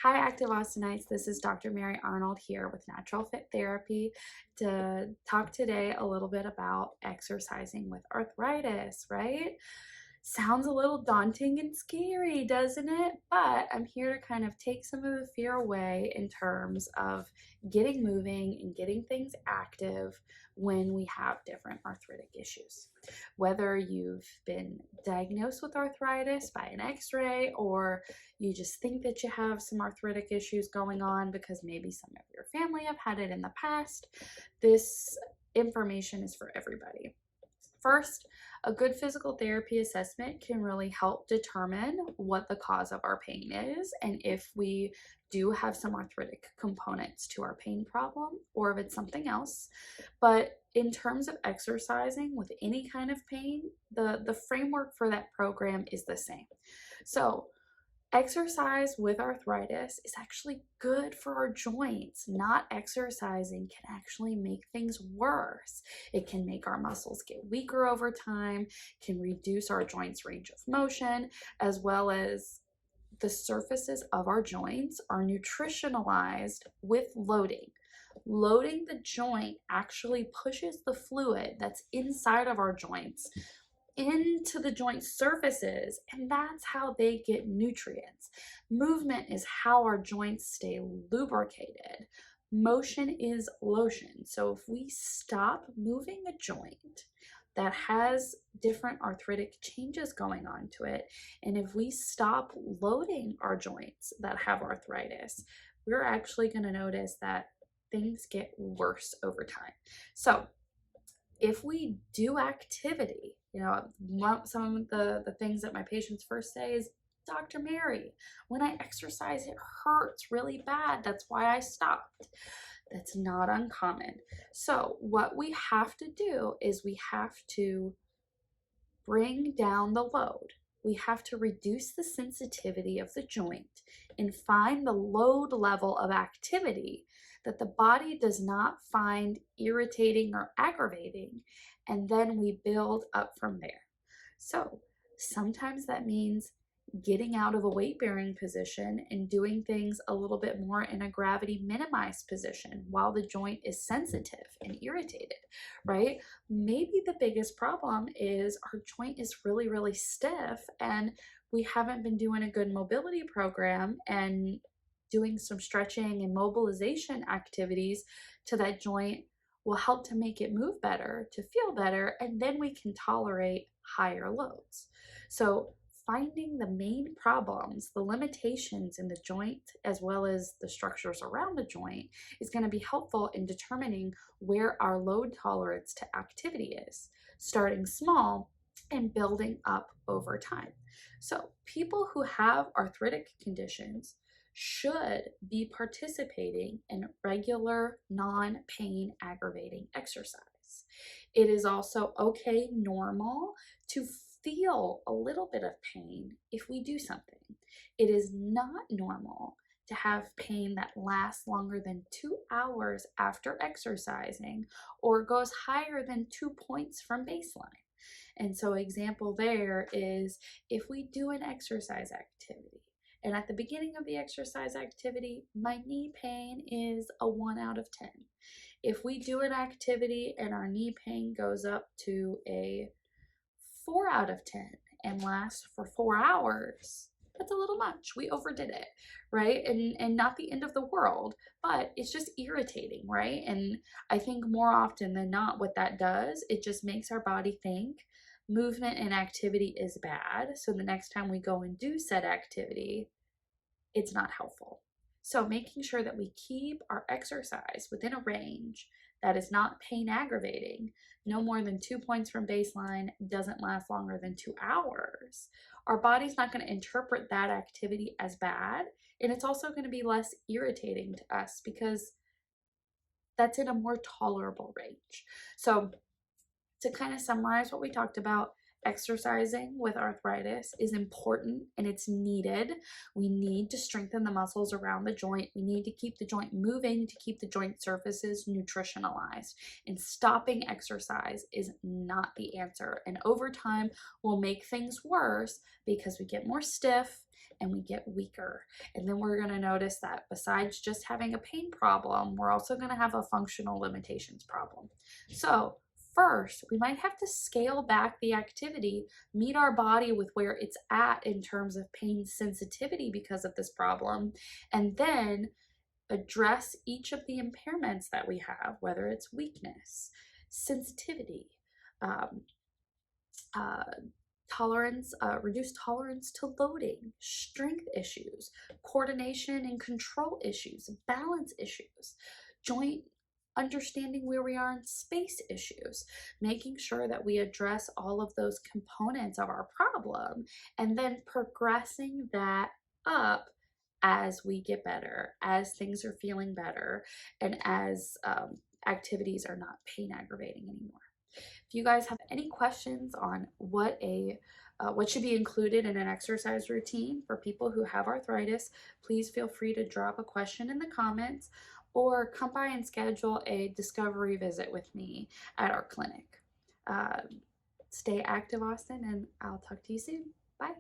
Hi, Active Austinites. This is Dr. Mary Arnold here with Natural Fit Therapy to talk today a little bit about exercising with arthritis, right? Sounds a little daunting and scary, doesn't it? But I'm here to kind of take some of the fear away in terms of getting moving and getting things active when we have different arthritic issues. Whether you've been diagnosed with arthritis by an x-ray or you just think that you have some arthritic issues going on because maybe some of your family have had it in the past, this information is for everybody. First, a good physical therapy assessment can really help determine what the cause of our pain is and if we do have some arthritic components to our pain problem or if it's something else. But in terms of exercising with any kind of pain, the framework for that program is the same. So exercise with arthritis is actually good for our joints. Not exercising can actually make things worse. It can make our muscles get weaker over time, can reduce our joints' range of motion, as well as the surfaces of our joints are nutritionalized with loading. Loading the joint actually pushes the fluid that's inside of our joints into the joint surfaces, and that's how they get nutrients. Movement is how our joints stay lubricated. Motion is lotion. So if we stop moving a joint that has different arthritic changes going on to it, and if we stop loading our joints that have arthritis, we're actually going to notice that things get worse over time. So if we do activity, some of the things that my patients first say is, Dr. Mary, when I exercise, it hurts really bad. That's why I stopped. That's not uncommon. So what we have to do is we have to bring down the load. We have to reduce the sensitivity of the joint and find the load level of activity that the body does not find irritating or aggravating, and then we build up from there. So sometimes that means getting out of a weight-bearing position and doing things a little bit more in a gravity minimized position while the joint is sensitive and irritated, right? Maybe the biggest problem is our joint is really, really stiff and we haven't been doing a good mobility program and doing some stretching and mobilization activities to that joint will help to make it move better, to feel better, and then we can tolerate higher loads. So finding the main problems, the limitations in the joint, as well as the structures around the joint, is going to be helpful in determining where our load tolerance to activity is, starting small and building up over time. So people who have arthritic conditions should be participating in regular non-pain aggravating exercise. It is also okay, normal, to feel a little bit of pain if we do something. It is not normal to have pain that lasts longer than 2 hours after exercising or goes higher than 2 points from baseline. And so example there is if we do an exercise activity, and at the beginning of the exercise activity, my knee pain is a 1 out of 10. If we do an activity and our knee pain goes up to a 4 out of 10 and lasts for 4 hours, that's a little much. We overdid it, right? And not the end of the world, but it's just irritating, right? And I think more often than not what that does, it just makes our body think movement and activity is bad. So the next time we go and do said activity, it's not helpful. So making sure that we keep our exercise within a range that is not pain aggravating, no more than 2 points from baseline, doesn't last longer than 2 hours. Our body's not going to interpret that activity as bad, and it's also going to be less irritating to us because that's in a more tolerable range. So to kind of summarize what we talked about, exercising with arthritis is important and it's needed. We need to strengthen the muscles around the joint. We need to keep the joint moving to keep the joint surfaces nutritionalized. And stopping exercise is not the answer. And over time will make things worse because we get more stiff and we get weaker. And then we're going to notice that besides just having a pain problem, we're also going to have a functional limitations problem. So first, we might have to scale back the activity, meet our body with where it's at in terms of pain sensitivity because of this problem, and then address each of the impairments that we have, whether it's weakness, sensitivity, um, uh, tolerance, reduced tolerance to loading, strength issues, coordination and control issues, balance issues, joint understanding where we are in space issues, making sure that we address all of those components of our problem, and then progressing that up as we get better, as things are feeling better, and as activities are not pain aggravating anymore. If you guys have any questions on what should be included in an exercise routine for people who have arthritis, please feel free to drop a question in the comments or come by and schedule a discovery visit with me at our clinic. Stay active, Austin, and I'll talk to you soon. Bye.